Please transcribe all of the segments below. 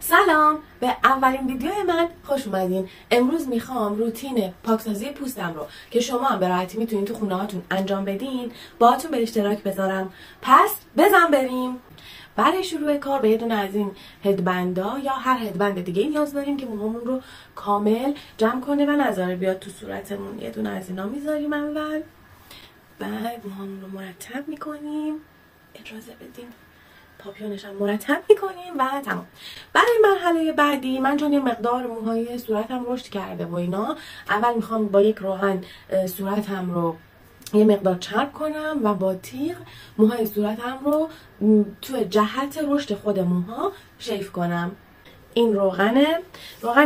سلام، به اولین ویدیو من خوش اومدین. امروز میخوام روتین پاکسازی پوستم رو که شما هم به راحتی میتونین تو خونه هاتون انجام بدین باهاتون به اشتراک بذارم. پس بزن بریم. برای شروع کار به یه دونه از این هدبندا یا هر هدبند دیگه نیاز داریم که موهامون رو کامل جمع کنه و نذاره بیاد تو صورتمون. یه دونه از اینا میذاریم اول، بعد موهامون رو مرتب میکنیم، اجازه بدیم پاپیونش هم مرتب میکنیم و تمام. برای مرحله بعدی من چون یه مقدار موهای صورتم رشد کرده و اینا، اول میخوام با یک روغن صورتم رو یه مقدار چرب کنم و با تیغ موهای صورتم رو تو جهت رشد خود موها شیف کنم. این روغنی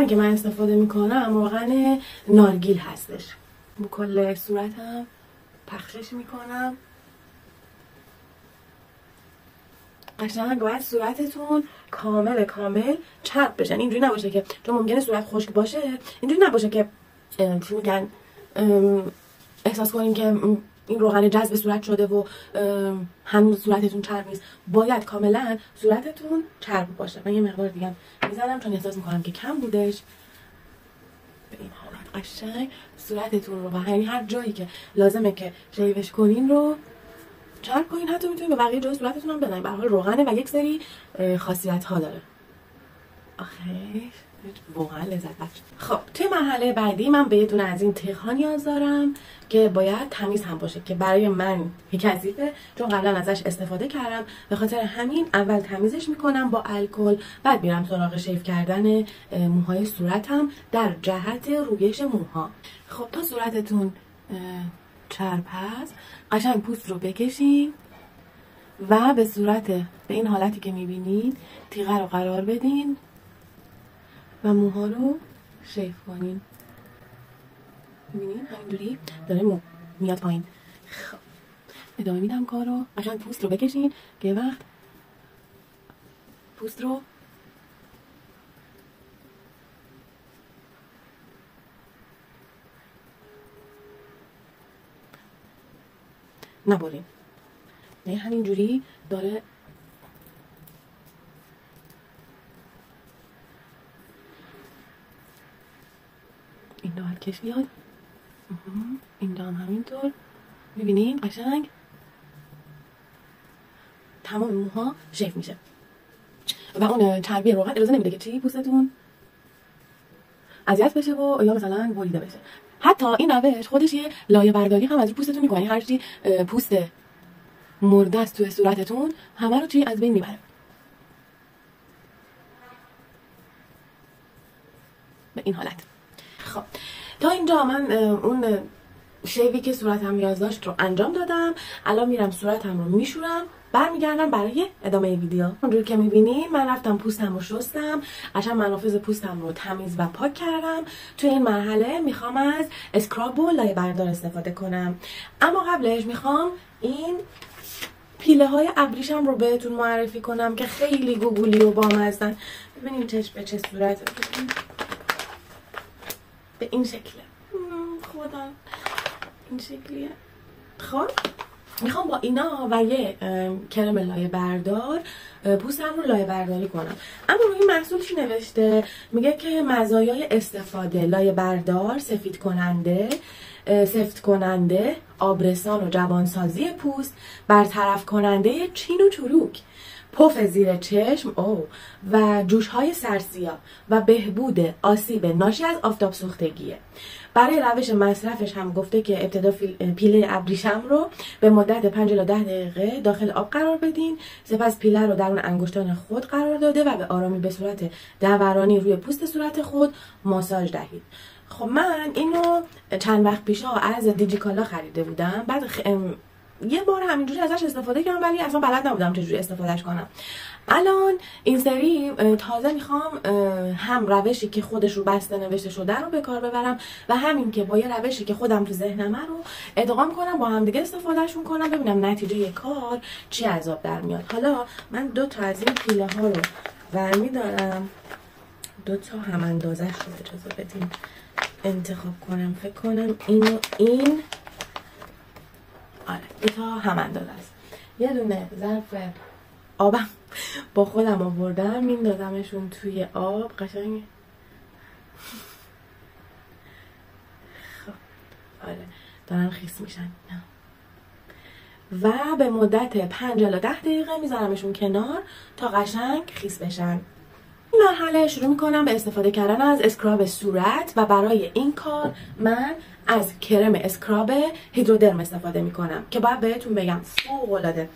که من استفاده میکنم روغن نارگیل هستش. با کل صورتم پخشش میکنم. قشنگ باید صورتتون کامل چرب بشن. اینجوری نباشه که چون ممکنه صورت خشک باشه، اینجوری نباشه که چی میگن احساس کنین که این روغن جذب صورت شده و هنوز صورتتون چرب نیست. باید کاملا صورتتون چرب باشه. من یه مقدار دیگه میزنم چون احساس میکنم که کم بودش. به این حالت قشنگ صورتتون رو و هر جایی که لازمه که شیوش کنین رو چرب کنین. حتی میتونید به بقیه جای صورتتون هم بزنید. به هر حال روغنه و یک سری خاصیت ها داره. آخیش واقعا لذت بخش. خب توی مرحله بعدی من به یه دونه از این تیغ ها نیاز دارم که باید تمیز هم باشه که برای من کثیفه چون قبلا ازش استفاده کردم. به خاطر همین اول تمیزش میکنم با الکل، بعد میرم سراغ شیف کردن موهای صورتم در جهت رویش موها. خب تا صورتتون چرب هست قشنگ پوست رو بکشین و به صورت به این حالتی که میبینید تیغه رو قرار بدین و موها رو شیف کنین. میبینین همینجوری داره میاد پایین. خب ادامه میدم کارو. قشنگ پوست رو بکشین که وقت پوست رو نبرین. نه همینجوری داره این دو کش بیاد. این دو هم همینطور. میبینین قشنگ تمام موها شیف میشه و اون چربی روغن اجازه نمیده که چی پوستتون اذیت بشه و یا مثلا بریده بشه. حتی این روش خودش یه لایه برداری هم از پوستتون میکنه. هر چی پوست مرده است توی صورتتون همه رو چی از بین میبره. به این حالت. خب تا اینجا من اون شیوی که صورتم نیاز داشت رو انجام دادم. الان میرم صورتم رو میشورم، برمیگردم برای ادامه ویدیو. اونجوری که میبینین من رفتم پوستم رو شستم، قشنگ منافذ پوستم رو تمیز و پاک کردم. توی این مرحله میخوام از اسکراب و لایه بردار استفاده کنم، اما قبلش میخوام این پیله های ابریشم رو بهتون معرفی کنم که خیلی گوگولی و بامزن. ببینین چشم به چه صورته. به این شکله. خدا این شکلیه. خب میخوام با اینا و یه کرم لایه بردار پوستم رو لایه برداری کنم. اما روی محصول چی نوشته؟ میگه که مزایای استفاده: لایه بردار، سفت کننده، آبرسان و جوانسازی پوست، برطرف کننده چین و چروک، پف زیر چشم و جوش های سرسیا و بهبود آسیب ناشی از آفتاب سوختگیه. برای روش مصرفش هم گفته که ابتدا پیله ابریشم رو به مدت 5 الی 10 دقیقه داخل آب قرار بدین، سپس پیله رو درون انگشتان خود قرار داده و به آرامی به صورت دورانی روی پوست صورت خود ماساژ دهید. خب من اینو چند وقت پیش از دیجیکالا خریده بودم. بعد یه بار همینجوری ازش استفاده کردم ولی اصلا بلد نبودم چجوری استفادهش کنم. الان این سری تازه میخوام هم روشی که خودش رو بسته نوشته شده رو به کار ببرم و همین که با یه روشی که خودم تو ذهنمه رو ادغام کنم، با هم دیگه استفادهشون کنم، ببینم نتیجه کار چی عذاب در میاد. حالا من 2 تا از این پیله ها رو برمیدارم. 2 تا هم اندازش رو اجازه بدین انتخاب کنم. فکر کنم این آره 2 تا هم اندازه است. یه دونه ظرف آبم با خودم آوردم میندازمشون توی آب قشنگ. خب آره دارن خیس میشن و به مدت 5 الی 10 دقیقه میذارمشون کنار تا قشنگ خیس بشن. این مرحله شروع میکنم به استفاده کردن از اسکراب صورت و برای این کار من از کرم اسکراب هیدرودرم استفاده میکنم که باید بهتون بگم فوق‌العاده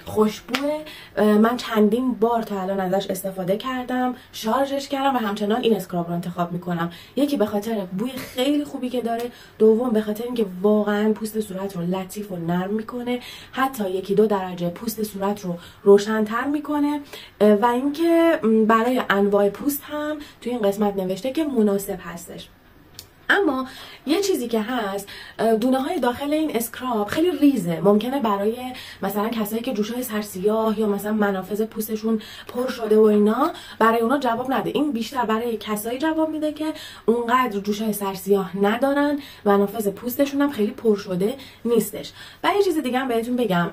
خوشبوه. من چندین بار تا الان ازش استفاده کردم، شارژش کردم و همچنان این اسکراب رو انتخاب میکنم. یکی به خاطر بوی خیلی خوبی که داره، دوم به خاطر اینکه واقعا پوست صورت رو لطیف و نرم میکنه، حتی 1-2 درجه پوست صورت رو روشن‌تر میکنه و اینکه برای انواع پوست هم توی این قسمت نوشته که مناسب هستش. اما یه چیزی که هست، دونه های داخل این اسکراب خیلی ریزه. ممکنه برای مثلا کسایی که جوشهای سرسیاه یا مثلا منافذ پوستشون پر شده و اینا، برای اونا جواب نده. این بیشتر برای کسایی جواب میده که اونقدر جوشهای سرسیاه ندارن، منافذ پوستشون هم خیلی پر شده نیستش. و یه چیز دیگه هم بهتون بگم،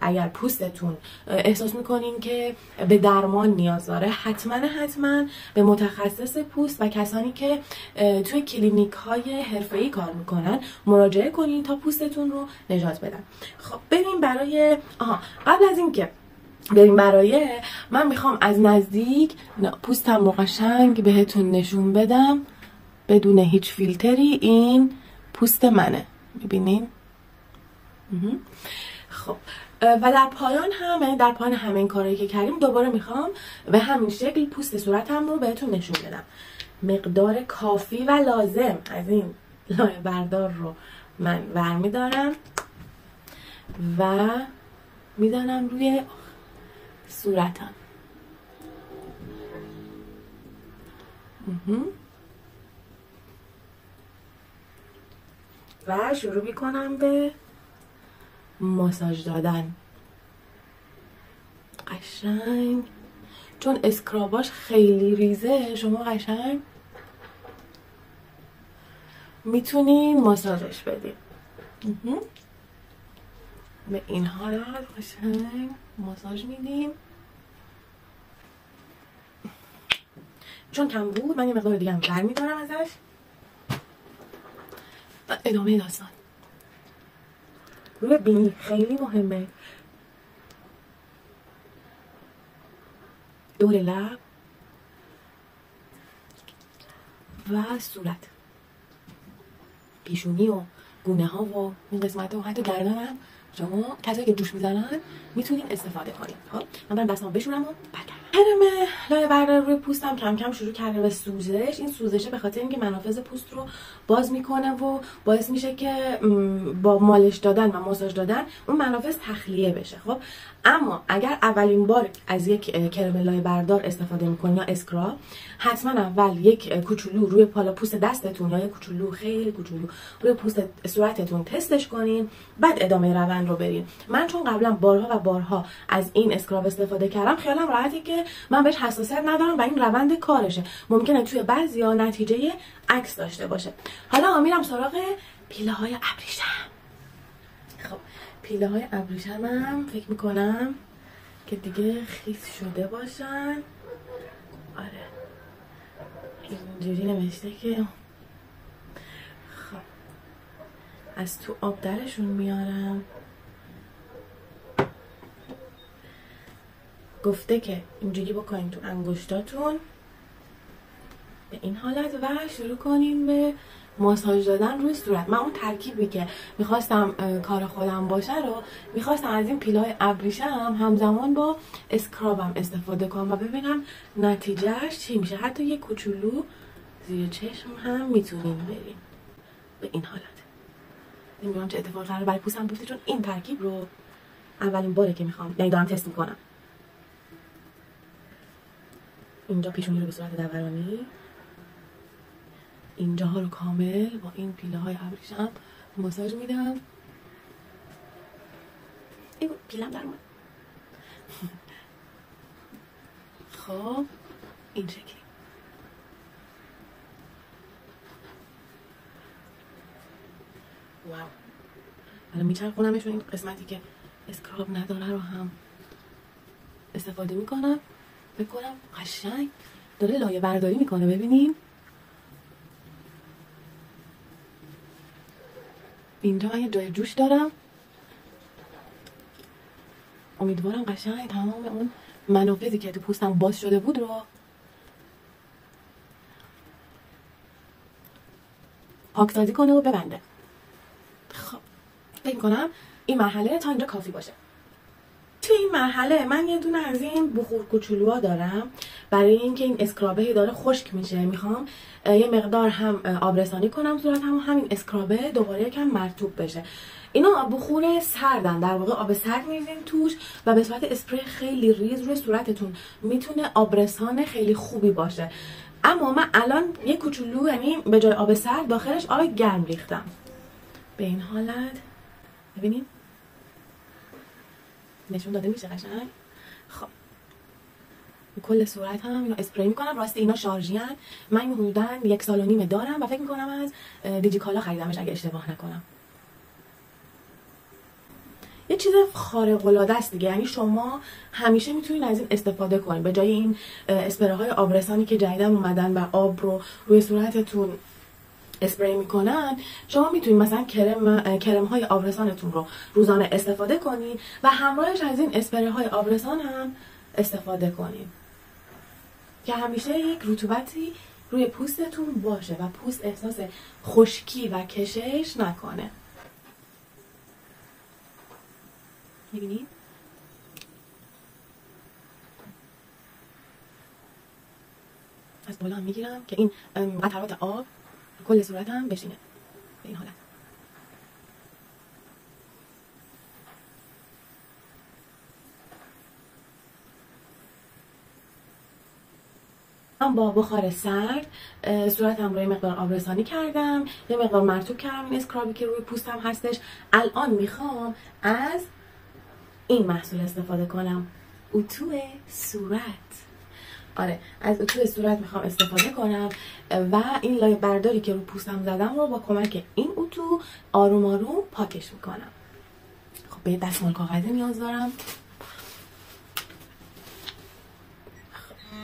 اگر پوستتون احساس میکنین که به درمان نیاز داره، حتما به متخصص پوست و کسانی که توی کلینیک های حرفه‌ای کار میکنن مراجعه کنین تا پوستتون رو نجات بدن. خب بریم برای قبل از اینکه بریم برای من میخوام از نزدیک پوستم رو قشنگ بهتون نشون بدم بدون هیچ فیلتری. این پوست منه، میبینین؟ خب و در پایان همه این کارهایی که کردیم دوباره میخوام به همین شکل پوست صورتم رو بهتون نشون بدم. مقدار کافی و لازم از این لایه بردار رو من برمیدارم و میدانم روی صورتم. و شروع میکنم به ماساژ دادن قشنگ، چون اسکراباش خیلی ریزه شما قشنگ میتونین ماساژش بدین. به این حالت قشنگ ماساژ میدیم. چون کم بود من یه مقدار دیگه هم برمیدارم ازش. ادامه داستان روی بینی خیلی مهمه، دور لب و صورت، پیشونی و گونه ها و این قسمت ها و حتی گردنم شما کسایی که جوش میزنن میتونین استفاده کنین. خب من برم دستامو بشورم و برگردم. کرم لایه بردار روی پوستم کم کم شروع کرده به سوزش. این سوزشه به خاطر اینکه منافذ پوست رو باز میکنه و باعث میشه که با مالش دادن و ماساژ دادن اون منافذ تخلیه بشه. خب اما اگر اولین بار از یک کرم لایه بردار استفاده میکنین یا اسکراب، حتما اول یک کوچولو روی پالا پوست دستتون یا یک کوچولو خیلی کوچولو روی پوست صورتتون تستش کنین، بعد ادامه روند رو برین. من چون قبلا بارها و بارها از این اسکراب استفاده کردم، خیالم راحته که من بهش حساسیت ندارم و این روند کارشه. ممکنه توی بعضیا نتیجه عکس داشته باشه. حالا میرم سراغ پیله های ابریشم. خب پیله های ابریشمم فکر میکنم که دیگه خیس شده باشن. آره اینجوری نوشته که خب از تو آب درشون میارم. گفته که اینجوری بکنین تو انگشتاتون به این حالت و شروع کنین به ماساژ دادن روی صورت. من اون ترکیبی که میخواستم کار خودم باشه رو میخواستم از این پیلای ابریشم همزمان با اسکرابم استفاده کنم و ببینم نتیجهش چی میشه. حتی یه کوچولو زیر چشم هم میتونین بریم به این حالت. نمیدونم چه اتفاقی قراره برای پوستم بیفته، چون این ترکیب رو اولین باره که میخوام، یعنی دارم تست میکنم. اینجا پیشونی رو به صورت دورانی، اینجاها رو کامل با این پیله های ابریشم ماساژ میدم. این پیلم در اومد. خب این شکلی. واو. حالا میچرخونمشون این قسمتی که اسکراب نداره رو هم استفاده میکنم. فکر کنم قشنگ داره لایه برداری میکنه. ببینیم اینجا من یه جای جوش دارم. امیدوارم قشنگ تمام اون منافذی که تو پوستم باز شده بود رو پاکسازی کنه و ببنده. خب فکر کنم این مرحله تا اینجا کافی باشه. توی این مرحله من یه دونه از این بخور کوچولوها دارم برای اینکه این اسکرابه داره خشک میشه. میخوام یه مقدار هم آبرسانی کنم صورتم و همین اسکرابه دوباره یکم مرطوب بشه. اینا بخور سردن، در واقع آب سرد میریزین توش و به صورت اسپری خیلی ریز روی صورتتون میتونه آبرسان خیلی خوبی باشه. اما من الان یه کوچولو، یعنی به جای آب سرد داخلش آب گرم ریختم. به این حالت ببینید نشون داده میشه قشنگ. خب کل صورت هم اینو اسپری میکنم. راستی اینا شارژی ان. من اینو حدوداً 1.5 سال دارم و فکر میکنم از دیجیکالا خریدمش اگه اشتباه نکنم. یه چیز خارق العاده است دیگه، یعنی شما همیشه میتونید از این استفاده کنید. به جای این اسپری آبرسانی که جدیداً اومدن و آب رو روی صورتتون اسپری میکنن، شما میتونید مثلا کرم های آبرسانتون رو روزانه استفاده کنید و همراهش از این اسپری های آبرسان هم استفاده کنید که همیشه یک رطوبتی روی پوستتون باشه و پوست احساس خشکی و کشش نکنه. میبینید؟ از بالا هم میگیرم که این قطرات آب کل صورتم بشینه به این حالت. من با بخار سرد صورتم رو یه مقدار آبرسانی کردم، یه مقدار مرطوب کردم این اسکرابی که روی پوستم هستش. الان میخوام از این محصول استفاده کنم، اتو صورت. آره از اتو صورت میخوام استفاده کنم و این لایه برداری که رو پوستم زدم رو با کمک این اتو آروم آروم پاکش میکنم. خب به دستمال کاغذی نیاز دارم.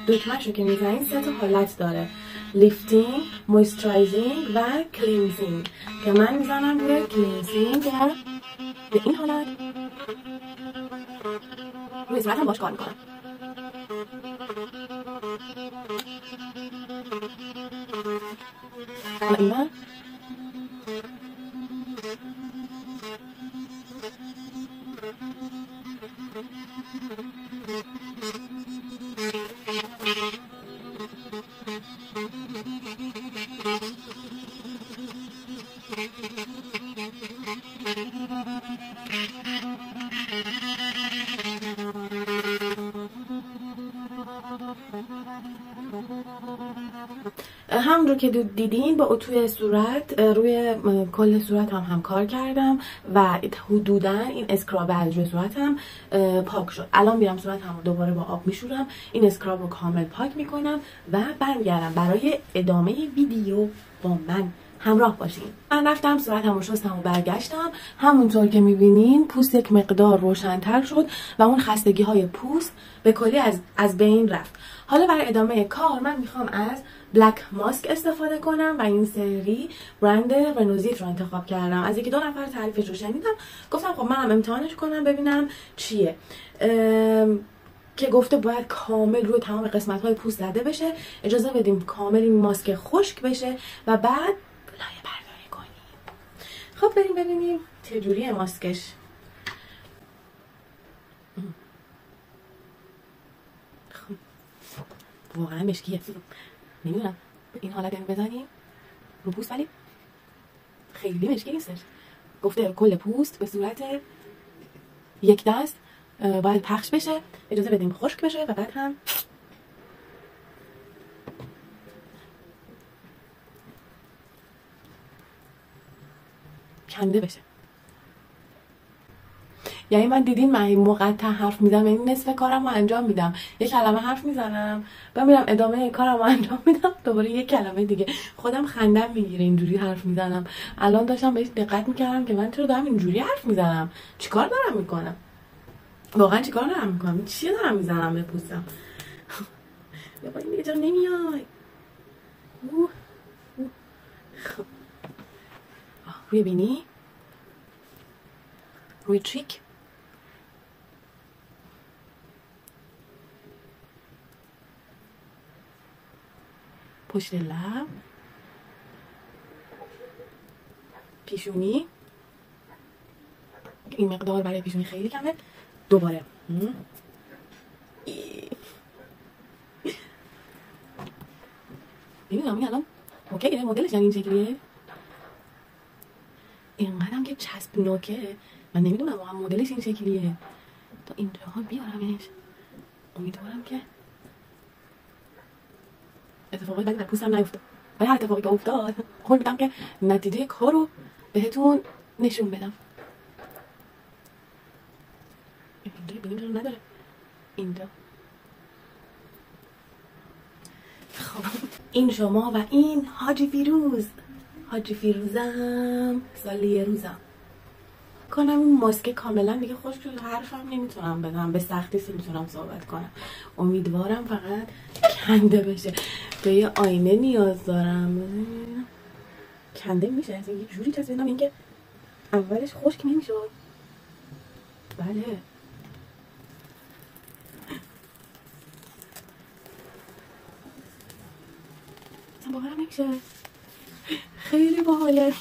دکمه‌ش رو که میزنیم 3 تا حالت داره: لیفتینگ، مویسترایزینگ و کلینزینگ که من میزنم روی کلینزینگ و به این حالت روی صورتم باش کار میکنم. و این من همونجور که دیدین با اتوی صورت روی کل صورت هم کار کردم و حدوداً این اسکراب از روی صورتم پاک شد. الان میرم صورتم رو دوباره با آب میشورم، این اسکراب رو کامل پاک میکنم و برمیگردم. برای ادامه ویدیو با من همراه باشین. من رفتم صورتم رو شستم و برگشتم. همونطور که میبینین پوست یک مقدار روشن‌تر شد و اون خستگی های پوست به کلی از بین رفت. حالا برای ادامه کار من میخوام از بلک ماسک استفاده کنم و این سری برند رنوزیت رو انتخاب کردم. از 1-2 نفر تعریفش رو شنیدم، گفتم خب منم امتحانش کنم ببینم چیه. که گفته باید کامل روی تمام قسمت های پوست زده بشه. اجازه بدیم کامل این ماسک خشک بشه و بعد لایه برداری کنیم. خب بریم ببینیم چجوریه ماسکش. خب واقعا مشکیه، نمیدونم به این حالت بزنیم رو پوست، ولی خیلی مشکی نیستش. گفته کل پوست به صورت یک دست باید پخش بشه، اجازه بدیم خشک بشه و بعد هم کنده بشه. یعنی من دیدین من مقطع حرف میزنم، یعنی نصف کارم رو انجام میدم، یه کلمه حرف میزنم و میرم ادامه کارم رو انجام میدم، دوباره یه کلمه دیگه. خودم خندم میگیره اینجوری حرف میزنم. الان داشتم بهش دقت میکردم که من چرا دارم اینجوری حرف میزنم، چیکار دارم میکنم. واقعا چیکار دارم میکنم؟ چیه دارم میزنم به پوستم؟ یا با این دیگه چرا نمیای؟ خب روی بینی، روی چیک، پشت لب، پیشونی. این مقدار برای پیشونی خیلی کمه. دوباره نمیدونم این الان اوکیه مدلش این شکلیه. اینقدرم که چسبناکه من نمیدونم واقعا مدلش این شکلیه. تا اینجاها بیارمش، امیدوارم که اتفاقی بدی در پوستم نیفتاد. ولی هر اتفاقی که افتاد قول میدم که نتیجه کارو بهتون نشون بدم. اینجا بینیم نداره اینجا. خب این شما و این حاجی فیروز. حاجی فیروزم سالی روزم. کنم این ماسک کاملا دیگه خشک شد، حرفم نمیتونم بزنم، به سختی میتونم صحبت کنم. امیدوارم فقط کنده بشه. به یه آینه نیاز دارم. کنده میشه از یه جوری چسبیدم این که اولش خشک نمیشد. بله اصلا باورم نمیشه، خیلی باحاله.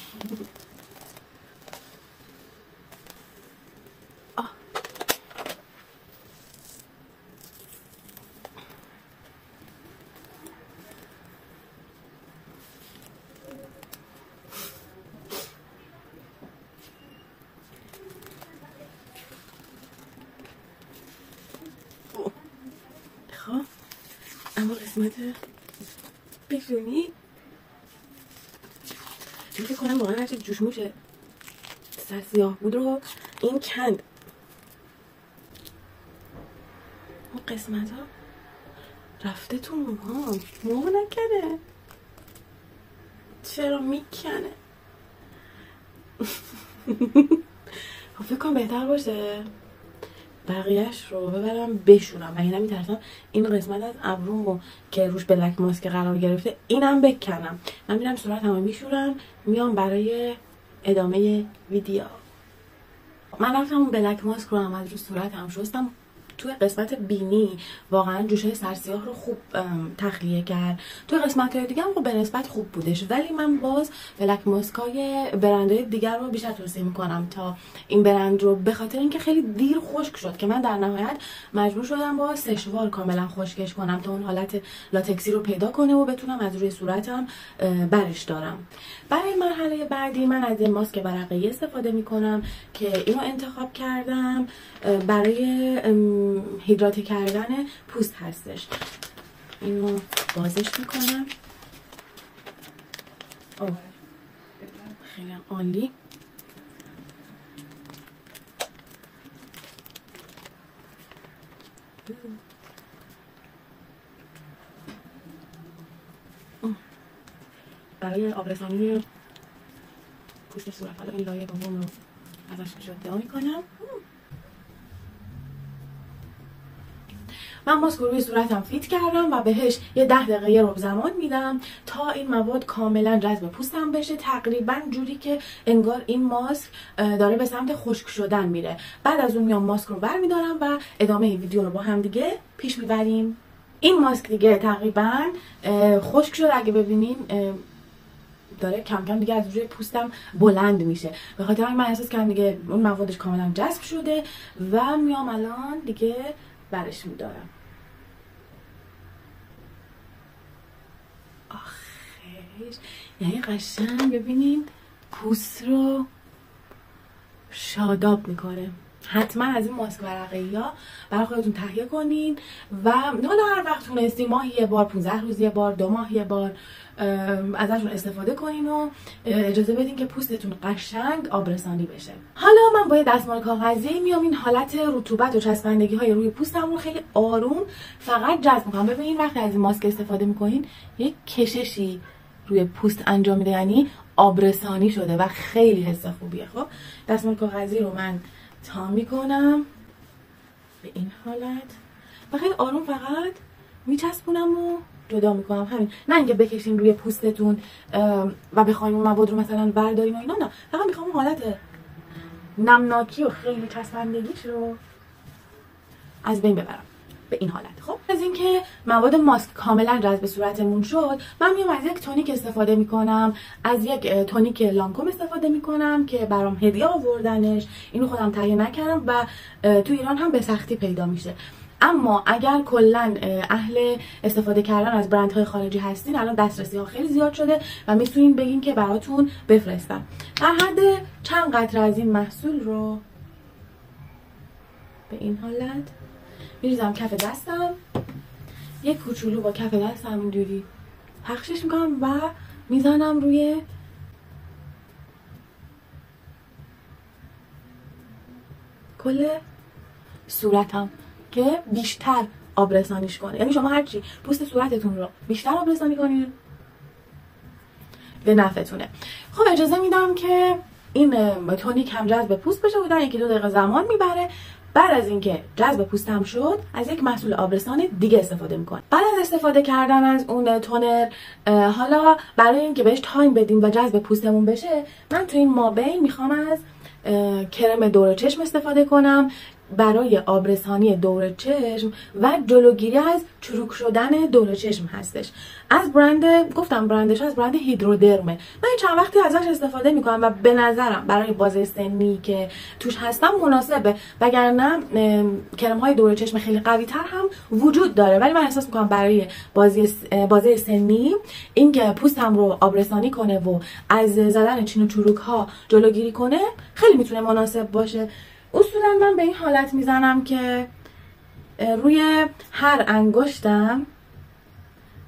خب اما قسمت پیشونی فکر کنم واقعا هرچی جوشموش سر سیاه بود رو این کند. اون قسمت ها رفته تو موهام، موها نکنه. چرا میکنه؟ خب فکر کنم بهتر باشه بقیهش رو ببرم بشورم، ولی نمیترسم این قسمت از ابرومو که روش بلک ماسک قرار گرفته اینم بکنم. من میرم صورتمو میشورم میام برای ادامه ویدیو. من رفتم اون بلک ماسک رو هم از رو صورتم شستم. توی قسمت بینی واقعا جوشه سرسیاه رو خوب تخلیه کرد. توی قسمت های دیگه هم خب به نسبت خوب بودش، ولی من باز بلک ماسکای برندهای دیگر رو بیشتر توصیه میکنم تا این برند رو، به خاطر اینکه خیلی دیر خشک شد که من در نهایت مجبور شدم با سشوار کاملا خشکش کنم تا اون حالت لاتکسی رو پیدا کنه و بتونم از روی صورتم برش دارم. برای مرحله بعدی من از این ماسک ورقه‌ای استفاده میکنم که اینو انتخاب کردم برای هیدراته کردن پوست هستش. اینو بازش میکنم. خیلی عالی. برای آبرسانی پوست صورت، حالا این لایه دوم رو ازش جدا میکنم. من ماسک رو روی صورتم فیت کردم و بهش یه 10 دقیقه یه ربع زمان میدم تا این مواد کاملا جذب پوستم بشه، تقریبا جوری که انگار این ماسک داره به سمت خشک شدن میره. بعد از اون میام ماسک رو برمیدارم و ادامه ویدیو رو با هم دیگه پیش میبریم. این ماسک دیگه تقریبا خشک شد، اگه ببینین داره کم کم دیگه از روی پوستم بلند میشه. به خاطر همین من احساس کردم دیگه اون موادش کاملا جذب شده و میام الان دیگه برش میدارم. آخیش یعنی قشنگ ببینین پوست رو شاداب میکنه. حتما از این ماسک ورقه‌ای ها برای خودتون تهیه کنین و حالا هر وقت تونستین ماهی یه بار، 15 روز یه بار، 2 ماه یه بار ازشون استفاده کنین و اجازه بدین که پوستتون قشنگ آبرسانی بشه. حالا من با یه دستمال کاغذی میام این حالت رطوبت و چسبندگی های روی پوستم رو خیلی آروم فقط جذب میکنم. ببینین وقتی از این ماسک استفاده میکنین یک کششی روی پوست انجام میده، یعنی آبرسانی شده و خیلی حس خوبیه. خب دستمال کاغذی رو من تا میکنم به این حالت و خیلی آروم فقط میچسبونم و جدا میکنم. همین، نه اینکه بکشین روی پوستتون و بخوایم اون مواد رو مثلا بردارین و اینا، نه، فقط میخوام حالت نمناکی و خیلی چسبندگیش رو از بین ببرم به این حالت. خب از اینکه مواد ماسک کاملا جذب صورتمون شد، من میام از یک تونیک استفاده میکنم، از یک تونیک لانکوم استفاده میکنم که برام هدیه آوردنش. اینو خودم تهیه نکردم و تو ایران هم به سختی پیدا میشه. اما اگر کلا اهل استفاده کردن از برندهای خارجی هستین، الان دسترسی ها خیلی زیاد شده و میتونین بگین که براتون بفرستم. در حد چند قطره از این محصول رو به این حالت میریزم کف دستم، یک کوچولو با کف دستم اینجوری پخشش میکنم و میزنم روی کل صورتم که بیشتر آبرسانیش کنه. یعنی شما هرچی پوست صورتتون رو بیشتر آبرسانی کنین به نفعتونه. خب اجازه میدم که این تونیک هم جذب پوست بشه و در 1-2 دقیقه زمان میبره. بعد از اینکه جذب پوستم شد، از یک محصول آبرسان دیگه استفاده میکنم. بعد از استفاده کردن از اون تونر، حالا برای اینکه بهش تایم بدیم و جذب پوستمون بشه، من تو این مابین میخوام از کرم دور چشم استفاده کنم برای آبرسانی دور چشم و جلوگیری از چروک شدن دور چشم هستش. از برند، گفتم برندش از برند هیدرودرمه. من چند وقتی ازش استفاده میکنم و به نظرم برای بازه سنی که توش هستم مناسبه، وگرنه کرم های دور چشم خیلی قوی تر هم وجود داره، ولی من احساس میکنم برای بازه سنی این که پوستم رو آبرسانی کنه و از زدن چین و چروک ها جلوگیری کنه خیلی میتونه مناسب باشه. اصولا من به این حالت میزنم که روی هر انگشتم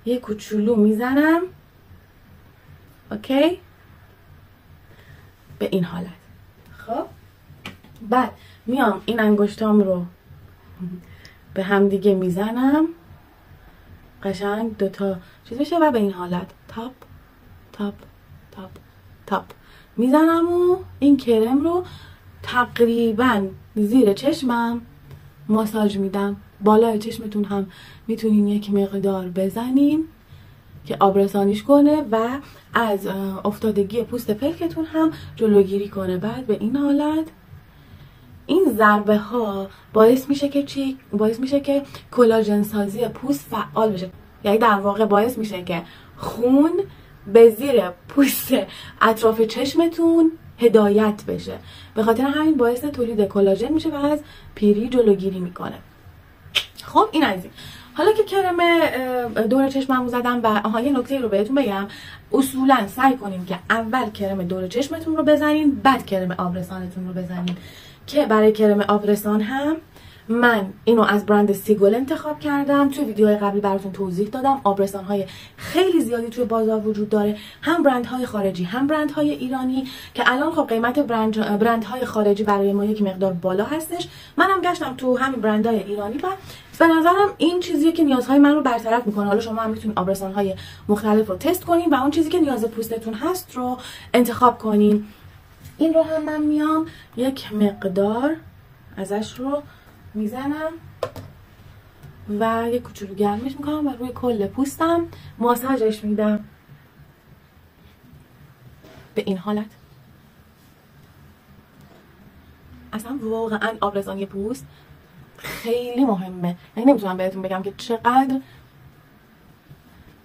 یه کوچولو میزنم، اوکی، به این حالت. خب بعد میام این انگشتام رو به هم دیگه میزنم قشنگ دوتا چیز بشه و به این حالت تاپ تاپ تاپ تاپ میزنم و این کرم رو تقریبا زیر چشمم ماساژ میدم. بالای چشمتون هم میتونین یک مقدار بزنین که آبرسانیش کنه و از افتادگی پوست پلکتون هم جلوگیری کنه. بعد به این حالت این ضربه ها باعث میشه که چی؟ باعث میشه که کلاژن سازی پوست فعال بشه. یعنی در واقع باعث میشه که خون به زیر پوست اطراف چشمتون هدایت بشه. به خاطر همین باعث تولید کلاژن میشه و از پیری جلوگیری میکنه. خب این از این. حالا که کرم دور چشممو زدم و یه نکته رو بهتون بگم، اصولا سعی کنین که اول کرم دور چشمتون رو بزنین، بعد کرم آبرسانتون رو بزنین. که برای کرم آبرسان هم من اینو از برند سیگول انتخاب کردم. توی ویدیوهای قبلی براتون توضیح دادم آبرسان های خیلی زیادی توی بازار وجود داره، هم برندهای خارجی هم برندهای ایرانی، که الان خب قیمت برندهای خارجی برای ما یک مقدار بالا هستش. منم گشتم تو همین برندهای ایرانی و به نظرم این چیزیه که نیازهای من رو برطرف میکنه. حالا شما هم میتونید آبرسان های مختلف رو تست کنین و اون چیزی که نیاز پوستتون هست رو انتخاب کنین. این رو هم من میام یک مقدار ازش رو میزنم و یک کوچولو گرمش میکنم و روی کل پوستم ماساژش میدم به این حالت. اصلا واقعا آبرسانی پوست خیلی مهمه. یعنی نمیتونم بهتون بگم که چقدر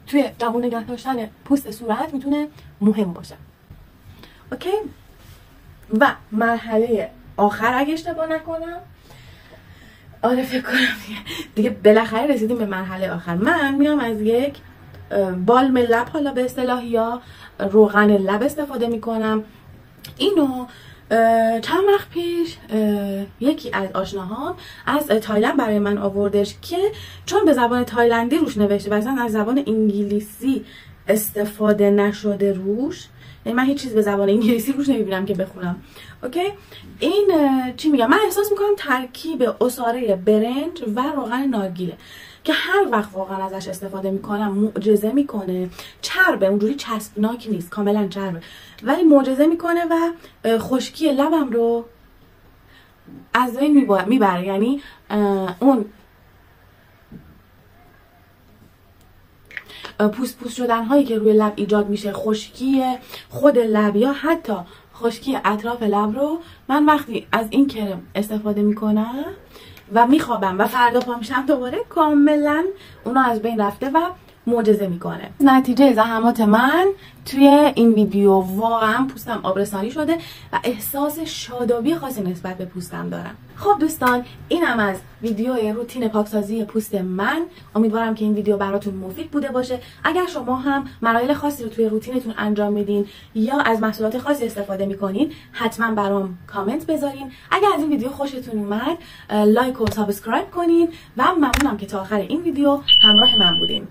توی جوون نگه داشتن پوست صورت میتونه مهم باشه. اوکی، و مرحله آخر اگه اشتباه نکنم، آره فکر کنم دیگه بالاخره رسیدیم به مرحله آخر. من میام از یک بالم لب، حالا به اصطلاح، یا روغن لب استفاده میکنم. اینو چند وقت پیش یکی از آشناهام از تایلند برای من آوردش که چون به زبان تایلندی روش نوشته و اصلا از زبان انگلیسی استفاده نشده روش، یعنی من هیچ چیز به زبان انگلیسی روش نمیبینم که بخونم. اوکی، این چی میگم، من احساس میکنم ترکیب عصاره برنج و روغن نارگیله که هر وقت واقعا ازش استفاده میکنم معجزه میکنه. چربه، اونجوری چسبناک نیست، کاملا چربه، ولی معجزه میکنه و خشکی لبم رو از بین میبره. یعنی اون پوست شدن هایی که روی لب ایجاد میشه، خشکی خود لب یا حتی خشکی اطراف لب رو من وقتی از این کرم استفاده میکنم و میخوابم و فردا پا میشم دوباره کاملا اونا از بین رفته و معجزه میکنه. نتیجه زحمات من توی این ویدیو واقعا پوستم آبرسانی شده و احساس شادابی خاصی نسبت به پوستم دارم. خب دوستان، اینم از ویدیو روتین پاکسازی پوست من. امیدوارم که این ویدیو براتون مفید بوده باشه. اگر شما هم مراحل خاصی رو توی روتینتون انجام میدین یا از محصولات خاصی استفاده میکنین، حتما برام کامنت بذارین. اگر از این ویدیو خوشتون اومد، لایک و سابسکرایب کنین و ممنونم که تا آخر این ویدیو همراه من بودین.